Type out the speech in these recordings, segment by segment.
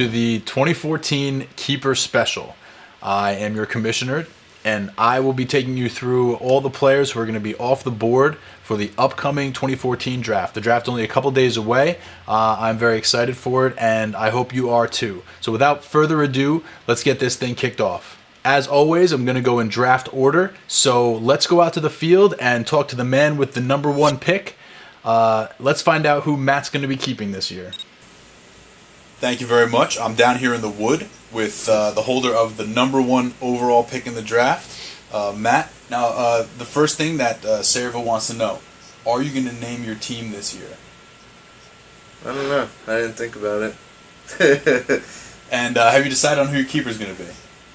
to the 2014 Keeper Special. I am your commissioner, and I will be taking you through all the players who are going to be off the board for the upcoming 2014 draft. The draft only a couple days away. I'm very excited for it, and I hope you are too. So without further ado, let's get this thing kicked off. As always, I'm going to go in draft order, so let's go out to the field and talk to the man with the number 1 pick. Let's find out who Matt's going to be keeping this year. Thank you very much. I'm down here in the wood with the holder of the number 1 overall pick in the draft, Matt. Now, the first thing that Sayreville wants to know, are you going to name your team this year? I don't know. I didn't think about it. And have you decided on who your keeper is going to be?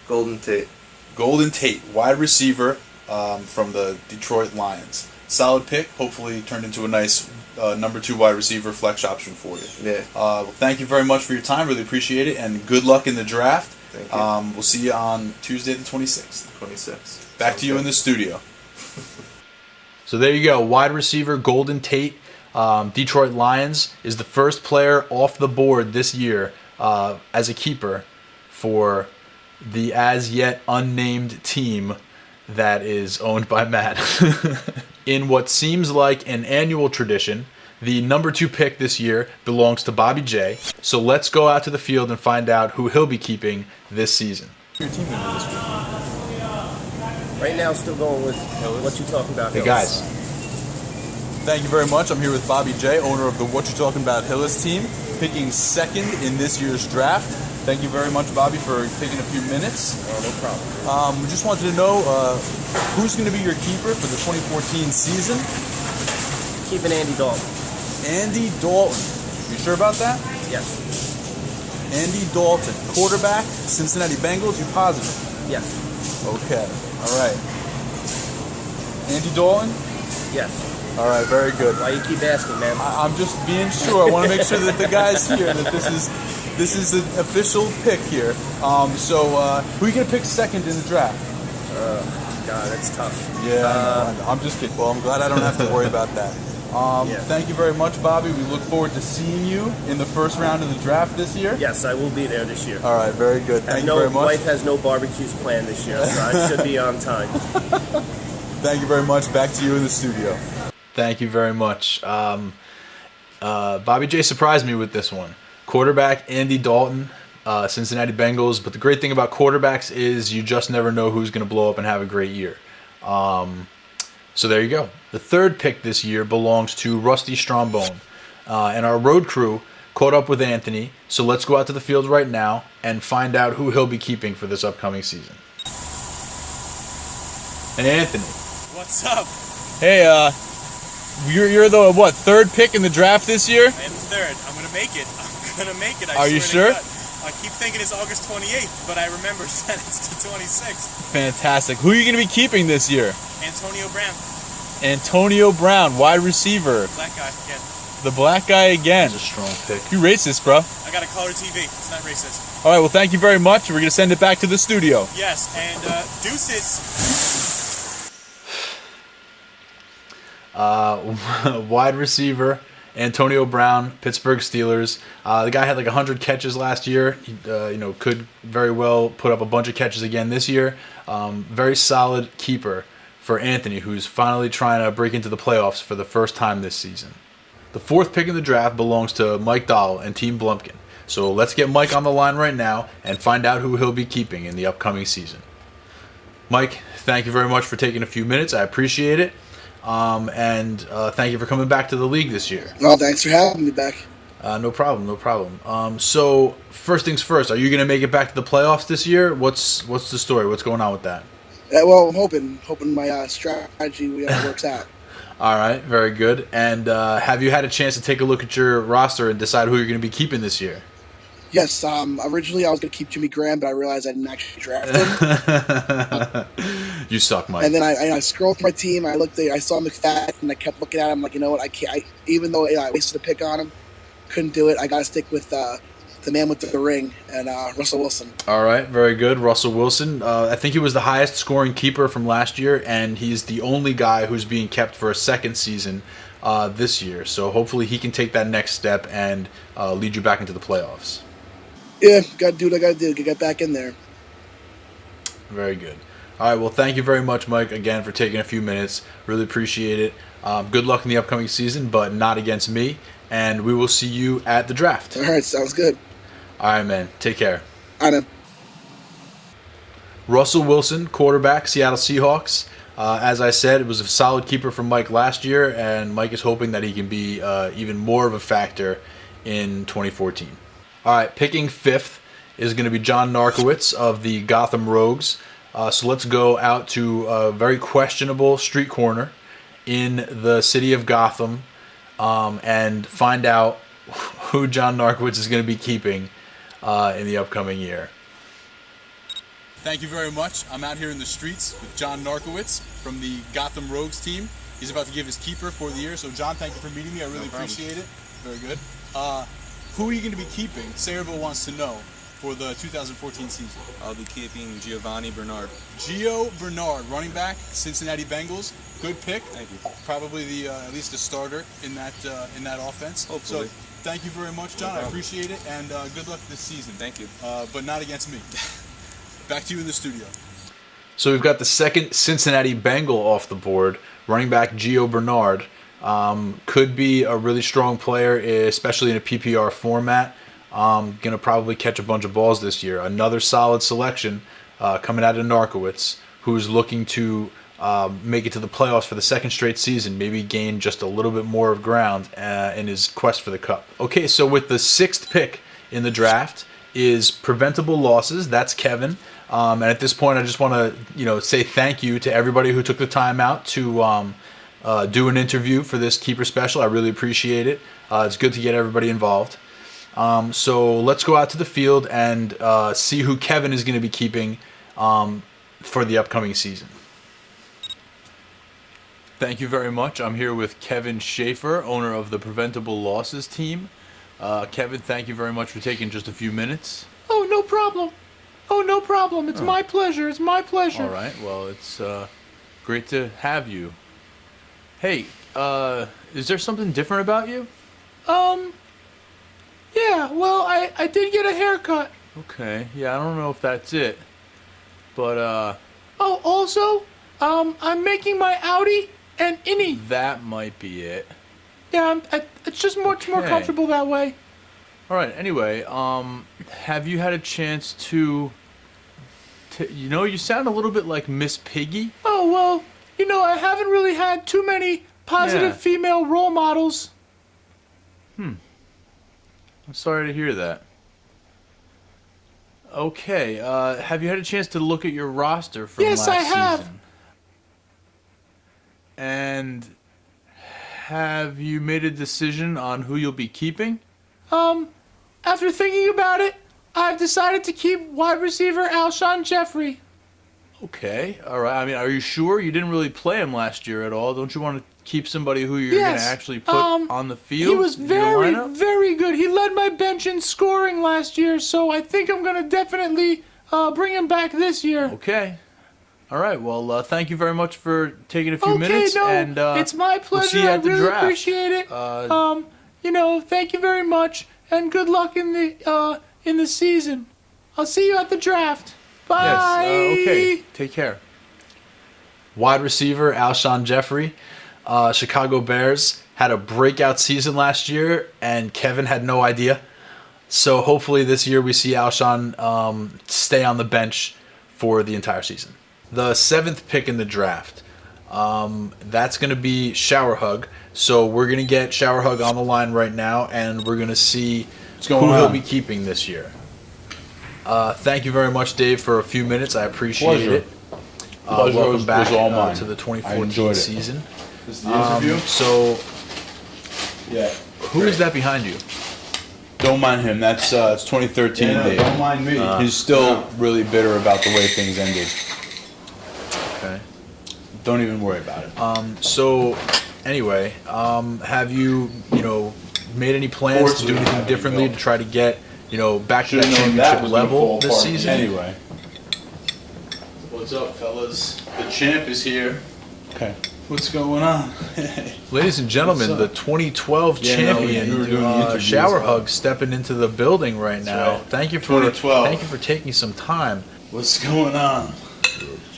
Golden Tate. Golden Tate, wide receiver from the Detroit Lions. Solid pick. Hopefully turned into a nice number 2 wide receiver flex option for you. Yeah. Well, thank you very much for your time. Really appreciate it. And good luck in the draft. Thank you. We'll see you on Tuesday the 26th. 26th. Back to you in the studio. So there you go. Wide receiver Golden Tate. Detroit Lions is the first player off the board this year as a keeper for the as yet unnamed team that is owned by Matt. In what seems like an annual tradition, the number 2 pick this year belongs to Bobby J. So let's go out to the field and find out who he'll be keeping this season. Your team member this week? Right now, still going with What You Talking About Hey Hills. guys, thank you very much. I'm here with Bobby J, owner of the What You Talking About Hillis team, picking second in this year's draft. Thank you very much, Bobby, for taking a few minutes. No problem. We just wanted to know who's going to be your keeper for the 2014 season. Keeping Andy Dalton. Andy Dalton. You sure about that? Yes. Andy Dalton, quarterback, Cincinnati Bengals. You positive? Yes. Okay. All right. Andy Dalton? Yes. All right. Very good. Why you keep asking, man? I'm just being sure. I want to make sure that the guys here that this is an official pick here. So who are you gonna pick second in the draft? God, that's tough. Yeah, I know. I'm just kidding. Well, I'm glad I don't have to worry about that. Yeah. Thank you very much, Bobby. We look forward to seeing you in the first round of the draft this year. Yes, I will be there this year. All right, very good. Thank you very much. Wife has no barbecues planned this year, so I should be on time. Thank you very much. Back to you in the studio. Thank you very much. Bobby J surprised me with this one. Quarterback Andy Dalton, Cincinnati Bengals. But the great thing about quarterbacks is you just never know who's going to blow up and have a great year. So there you go. The third pick this year belongs to Rusty Strombone. And our road crew caught up with Anthony. So let's go out to the field right now and find out who he'll be keeping for this upcoming season. Hey, Anthony. What's up? Hey, you're the, what, third pick in the draft this year? I am third. I'm going to make it. I'm going to make it. Are you sure? I keep thinking it's August 28th, but I remember that it's the 26th. Fantastic. Who are you going to be keeping this year? Antonio Brown. Antonio Brown, wide receiver. Black guy again. The black guy again. That's a strong pick. You racist, bro. I got a color TV. It's not racist. All right, well, thank you very much. We're going to send it back to the studio. Yes, and deuces. Wide receiver, Antonio Brown, Pittsburgh Steelers. The guy had like 100 catches last year. He, could very well put up a bunch of catches again this year. Very solid keeper for Anthony, who's finally trying to break into the playoffs for the first time this season. The fourth pick in the draft belongs to Mike Dahl and Team Blumpkin. So let's get Mike on the line right now and find out who he'll be keeping in the upcoming season. Mike, thank you very much for taking a few minutes. I appreciate it. And thank you for coming back to the league this year. Well, thanks for having me back. No problem. So first things first, are you going to make it back to the playoffs this year? What's the story? What's going on with that? Well, I'm hoping my strategy works out. All right, very good. And have you had a chance to take a look at your roster and decide who you're going to be keeping this year? Yes. Originally, I was going to keep Jimmy Graham, but I realized I didn't actually draft him. You suck, Mike. And then I scrolled through my team. I saw McFadden, and I kept looking at him like, you know what? I can't. Even though I wasted a pick on him, couldn't do it. I got to stick with the man with the ring and Russell Wilson. All right, very good. Russell Wilson. I think he was the highest scoring keeper from last year, and he's the only guy who's being kept for a second season this year. So hopefully he can take that next step and lead you back into the playoffs. Yeah, got to do what I got to do to get back in there. Very good. All right, well, thank you very much, Mike, again, for taking a few minutes. Really appreciate it. Good luck in the upcoming season, but not against me. And we will see you at the draft. All right, sounds good. All right, man. Take care. I know. Russell Wilson, quarterback, Seattle Seahawks. As I said, it was a solid keeper from Mike last year, and Mike is hoping that he can be even more of a factor in 2014. All right, picking fifth is going to be John Narkowitz of the Gotham Rogues. So let's go out to a very questionable street corner in the city of Gotham and find out who John Narkowitz is going to be keeping in the upcoming year. Thank you very much. I'm out here in the streets with John Narkowitz from the Gotham Rogues team. He's about to give his keeper for the year. So, John, thank you for meeting me. I really appreciate it. Very good. Who are you going to be keeping? Sayreville wants to know for the 2014 season. I'll be keeping Giovanni Bernard. Gio Bernard, running back, Cincinnati Bengals. Good pick. Thank you. Probably the at least the starter in that offense. Hopefully. So, thank you very much, John. I appreciate it, and good luck this season. Thank you. But not against me. Back to you in the studio. So we've got the second Cincinnati Bengal off the board, running back Gio Bernard. Could be a really strong player, especially in a PPR format. Going to probably catch a bunch of balls this year. Another solid selection coming out of Narkowitz, who's looking to make it to the playoffs for the second straight season, maybe gain just a little bit more of ground in his quest for the cup. Okay, so with the sixth pick in the draft is preventable losses. That's Kevin. And at this point, I just want to say thank you to everybody who took the time out to do an interview for this keeper special. I really appreciate it. It's good to get everybody involved. So let's go out to the field and see who Kevin is going to be keeping for the upcoming season. Thank you very much. I'm here with Kevin Schaefer, owner of the Preventable Losses team. Kevin, thank you very much for taking just a few minutes. Oh, no problem. Oh, no problem. It's my pleasure. It's my pleasure. All right. Well, it's great to have you. Hey, is there something different about you? Yeah, well, I did get a haircut. Okay. Yeah, I don't know if that's it. But, Oh, also, I'm making my Audi an innie. that might be it. Yeah, it's just much more Okay. comfortable that way. All right. Anyway, have you had a chance to you sound a little bit like Miss Piggy. Oh, well, I haven't really had too many positive Yeah. female role models. I'm sorry to hear that. Okay, have you had a chance to look at your roster from Yes, last I have. season? And have you made a decision on who you'll be keeping? After thinking about it, I've decided to keep wide receiver Alshon Jeffrey. Okay, all right. I mean, are you sure? You didn't really play him last year at all. Don't you want to keep somebody who you're going to Yes, actually put on the field? He was in your very, lineup? very good. He led my bench in scoring last year, so I think I'm going to definitely bring him back this year. Okay. All right. Well, thank you very much for taking a few Okay, minutes. no, And it's my pleasure. We'll see you at the I really draft. appreciate it. Thank you very much, and good luck in the season. I'll see you at the draft. Bye. Yes. Okay. Take care. Wide receiver Alshon Jeffrey, Chicago Bears had a breakout season last year, and Kevin had no idea. So hopefully this year we see Alshon stay on the bench for the entire season. The seventh pick in the draft, that's going to be Shower Hug. So we're going to get Shower Hug on the line right now, and we're going to see who he'll be keeping this year. Thank you very much, Dave, for a few minutes. I appreciate Pleasure. it. Pleasure Welcome was back all mine. to the I 2014 enjoyed it. season. This is the interview? So Yeah. who is that behind you? Don't mind him. That's it's 2013 Dave. Don't mind me. He's still really bitter about the way things ended. Okay. Don't even worry about it. So anyway, have you made any plans to do anything differently to try to get back to that championship level this season? Anyway. What's up, fellas? The champ is here. Okay. What's going on? Ladies and gentlemen, the 2012 champion, we were doing the interviews, Shower Hug, stepping into the building right now. right. Thank you for 2012. taking some time. What's going on?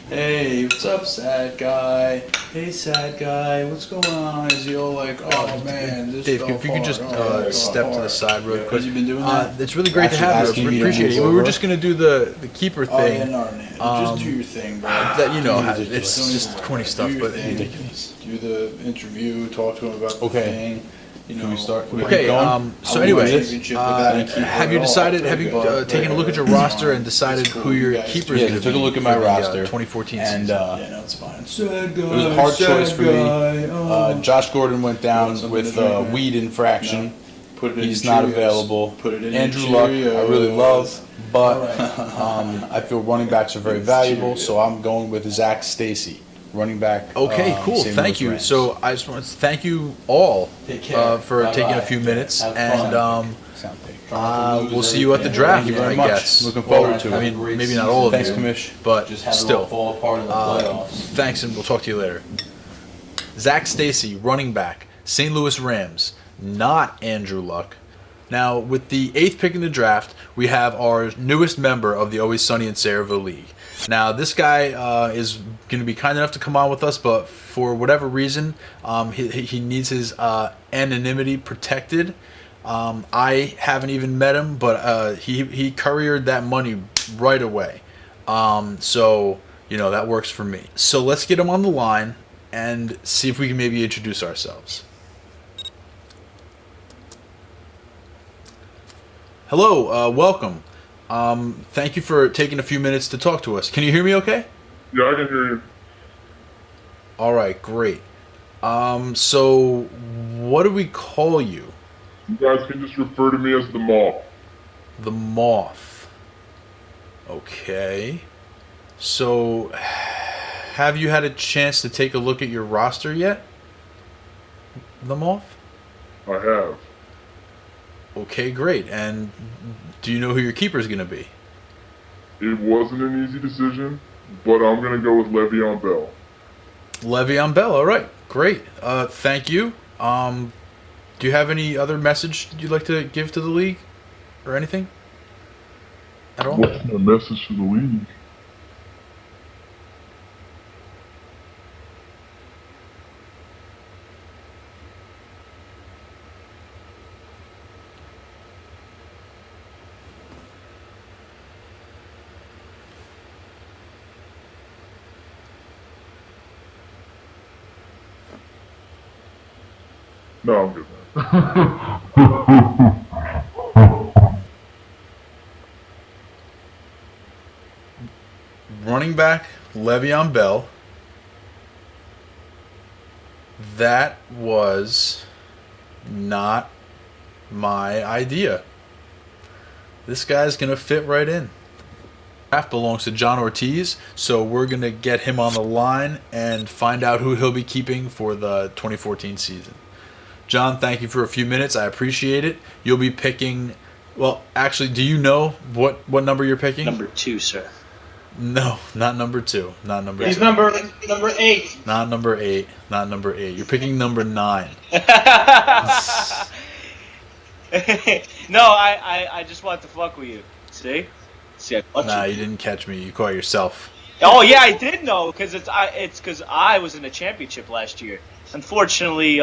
Hey, what's up, sad guy? Hey, sad guy, what's going on? Is he all like, oh man, this Dave, fell if you could just apart. step to the side real quick. Has he been doing that? It's really great to Actually have asking you. me We to appreciate move it. We were over? just going to do the keeper Oh, yeah, thing. no, man. Just do your thing, bro. That you know, Do your it's thing. just corny Do stuff, your but thing. ridiculous. Do the interview, talk to him about the Okay. thing. You know, Can we start? keep Okay. going. So I anyway, won a championship without a keeper have you at all. decided? Have you But, taken a look at your it's roster fine. and decided It's cool. who your You guys- keeper is Yeah, going to be? took a look at my for the, roster 2014 and season. yeah, no, it's fine. Sad guy, it was a hard choice for me. Josh Gordon went down with weed infraction. Put it in He's your not Cheerios. available. Put it in Andrew your Luck, I really Cheerios. love, but Alright. I feel running backs are very valuable, so I'm going with Zach Stacy, running back. Okay, cool. St. Thank Louis you. Rams. So I just want to thank you all Take care. for taking a Bye-bye. few minutes, Have and fun. we'll see you at the draft. Thank you very I much. guess. Looking forward to it. I mean, maybe not all of Thanks, you, Commish. but Just have it all still. fall apart in the playoffs. Thanks, and we'll talk to you later. Zach Stacy, running back, St. Louis Rams, not Andrew Luck. Now, with the 8th pick in the draft, we have our newest member of the Always Sunny in Sayreville League. Now, this guy is going to be kind enough to come on with us, but for whatever reason, he needs his anonymity protected. I haven't even met him, but he couriered that money right away. So, that works for me. So let's get him on the line and see if we can maybe introduce ourselves. Hello, welcome. Thank you for taking a few minutes to talk to us. Can you hear me okay? Yeah, I can hear you. All right, great. So what do we call you? You guys can just refer to me as the Moth. The Moth. Okay. So have you had a chance to take a look at your roster yet? The Moth? I have. Okay, great. And do you know who your keeper is going to be? It wasn't an easy decision, but I'm going to go with Le'Veon Bell. Le'Veon Bell. All right, great. Thank you. Do you have any other message you'd like to give to the league or anything at all? What's my message to the league? No, I'm good, man. Running back Le'Veon Bell. That was not my idea. This guy's going to fit right in. Draft belongs to John Ortiz, so we're going to get him on the line and find out who he'll be keeping for the 2014 season. John, thank you for a few minutes. I appreciate it. You'll be picking... Well, actually, do you know what number you're picking? Number 2, sir. No, not number 2. Not number He's 2. number 8. Not number 8. Not number 8. You're picking number 9. No, I just wanted to fuck with you. See, I caught Nah, you. you didn't catch me. You caught yourself. Oh yeah, I did know because it's because I was in the championship last year. Unfortunately,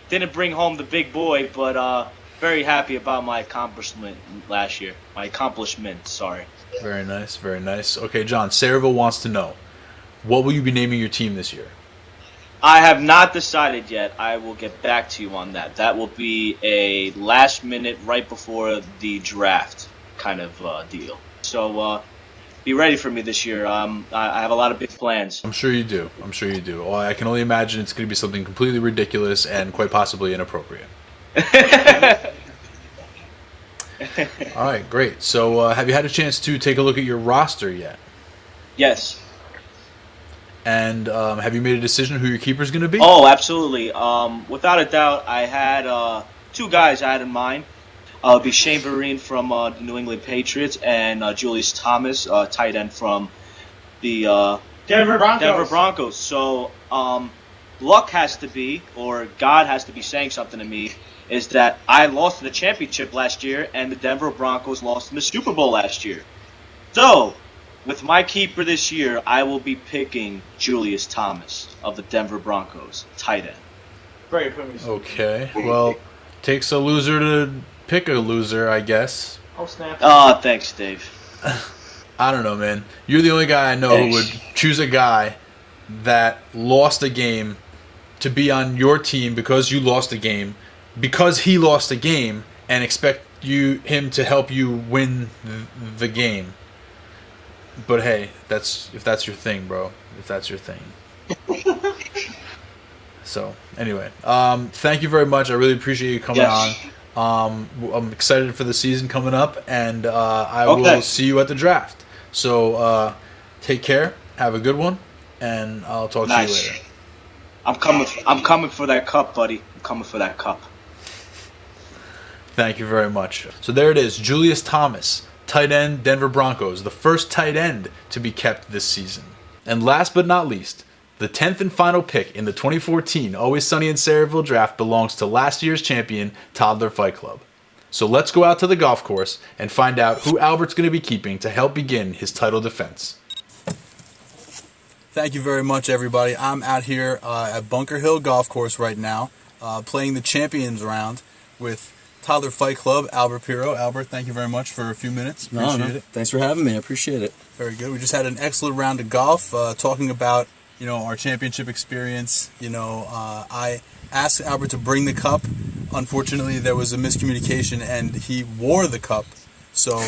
didn't bring home the big boy, but very happy about my accomplishment last year. My accomplishment, sorry. Very nice. Very nice. Okay, John, Sayreville wants to know, what will you be naming your team this year? I have not decided yet. I will get back to you on that. That will be a last minute, right before the draft kind of deal. So be ready for me this year. I have a lot of big plans. I'm sure you do. I'm sure you do. Well, I can only imagine it's going to be something completely ridiculous and quite possibly inappropriate. All right, great. So have you had a chance to take a look at your roster yet? Yes. And have you made a decision who your keeper is going to be? Oh, absolutely. Without a doubt, I had 2 guys I had in mind. It'd be Shane Vereen from the New England Patriots and Julius Thomas, tight end from the Denver Broncos. Denver Broncos. So luck has to be, or God has to be saying something to me, is that I lost in the championship last year and the Denver Broncos lost in the Super Bowl last year. So, with my keeper this year, I will be picking Julius Thomas of the Denver Broncos, tight end. Okay. Well, takes a loser to pick a loser, I guess. Oh, snap. Oh, thanks, Dave. I don't know, man. You're the only guy I know who would choose a guy that lost a game to be on your team because you lost a game, because he lost a game, and expect him to help you win the game. But hey, if that's your thing, bro. If that's your thing. So anyway, thank you very much. I really appreciate you coming on. I'm excited for the season coming up, and I will see you at the draft. So take care, have a good one, and I'll talk to you later. I'm coming for that cup, buddy. I'm coming for that cup. Thank you very much. So there it is, Julius Thomas, tight end, Denver Broncos, the first tight end to be kept this season. And last but not least, the 10th and final pick in the 2014 Always Sunny in Sayreville draft belongs to last year's champion, Toddler Fight Club. So let's go out to the golf course and find out who Albert's going to be keeping to help begin his title defense. Thank you very much, everybody. I'm out here at Bunker Hill Golf Course right now, playing the Champions round with Toddler Fight Club, Albert Pirro. Albert, thank you very much for a few minutes. Appreciate it. Thanks for having me. I appreciate it. Very good. We just had an excellent round of golf, talking about our championship experience. I asked Albert to bring the cup. Unfortunately, there was a miscommunication, and he wore the cup. So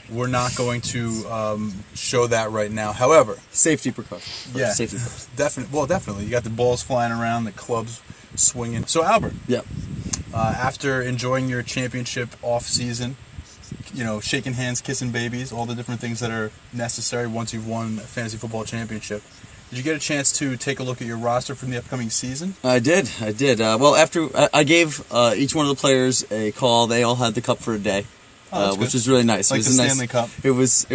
we're not going to show that right now. However, safety precautions. Yeah, safety first. Definitely. You got the balls flying around, the clubs swinging. So Albert, after enjoying your championship off season, shaking hands, kissing babies, all the different things that are necessary once you've won a fantasy football championship, did you get a chance to take a look at your roster from the upcoming season? I did. Well, after I gave each one of the players a call, they all had the cup for a day. Which was really nice. Like it was the Stanley Cup. It was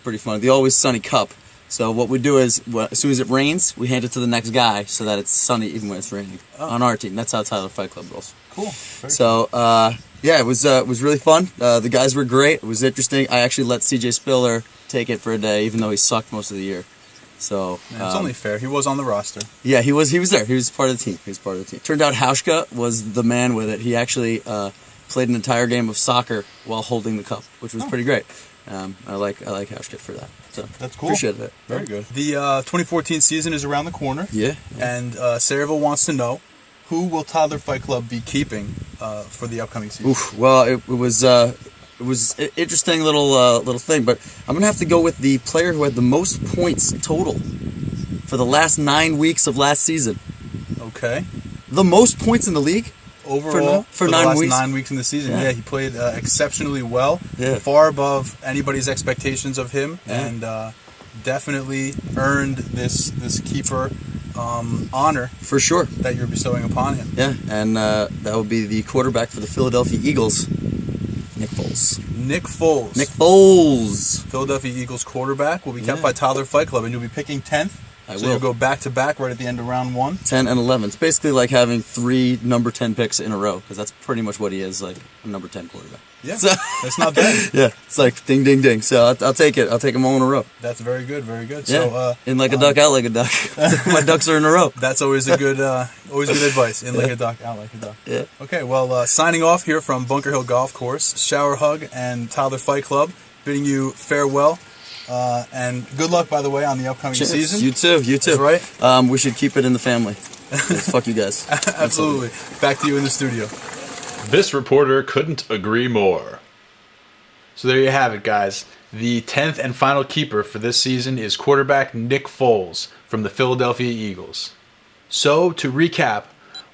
pretty fun. The Always Sunny Cup. So what we do is, as soon as it rains, we hand it to the next guy so that it's sunny even when it's raining on our team. That's how Tyler Fight Club rolls. Cool. So it was really fun. The guys were great. It was interesting. I actually let CJ Spiller take it for a day, even though he sucked most of the year. So it's only fair. He was on the roster. Yeah, he was there. He was part of the team. Turned out Hauschka was the man with it. He actually played an entire game of soccer while holding the cup, which was pretty great. I like Hauschka for that. So that's cool. Appreciate it. Very good. The 2014 season is around the corner. Yeah. And Sayreville wants to know, who will Toddler Fight Club be keeping for the upcoming season? Well, it was an interesting little thing, but I'm gonna have to go with the player who had the most points total for the last 9 weeks of last season. Okay. The most points in the league. Overall, for the 9 last weeks. 9 weeks in the season, he played exceptionally well, far above anybody's expectations of him, and definitely earned this keeper honor for sure that you're bestowing upon him. Yeah, and that would be the quarterback for the Philadelphia Eagles, Nick Foles. Nick Foles, Philadelphia Eagles quarterback, will be kept by Toddler Fight Club, and you'll be picking 10th. So you'll go back-to-back right at the end of round 1? 10 and 11. It's basically like having 3 number 10 picks in a row, because that's pretty much what he is, like a number 10 quarterback. Yeah, that's not bad. Yeah, it's like ding, ding, ding. So I'll take it. I'll take them all in a row. That's very good, very good. Yeah. So, in like a duck, out like a duck. My ducks are in a row. That's always a good, always good advice. In like a duck, out like a duck. Yeah. Okay, well, signing off here from Bunker Hill Golf Course, Shower Hug and Toddler Fight Club, bidding you farewell. And good luck, by the way, on the upcoming season. You too. That's right. We should keep it in the family. Fuck you guys. Absolutely. Back to you in the studio. This reporter couldn't agree more. So there you have it, guys. The 10th and final keeper for this season is quarterback Nick Foles from the Philadelphia Eagles. So, to recap,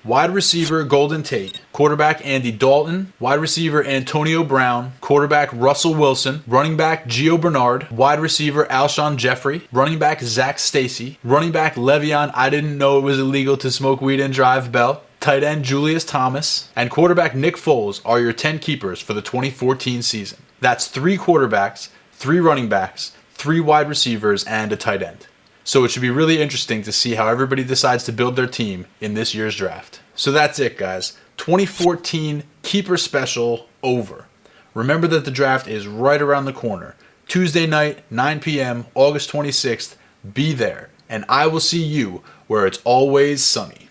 wide receiver Golden Tate, quarterback Andy Dalton, wide receiver Antonio Brown, quarterback Russell Wilson, running back Gio Bernard, wide receiver Alshon Jeffrey, running back Zach Stacy, running back Le'Veon I didn't know it was illegal to smoke weed and drive Bell, tight end Julius Thomas, and quarterback Nick Foles are your 10 keepers for the 2014 season. That's 3 quarterbacks, 3 running backs, 3 wide receivers, and a tight end. So it should be really interesting to see how everybody decides to build their team in this year's draft. So that's it, guys. 2014 Keeper Special over. Remember that the draft is right around the corner. Tuesday night, 9 p.m., August 26th. Be there, and I will see you where it's always sunny.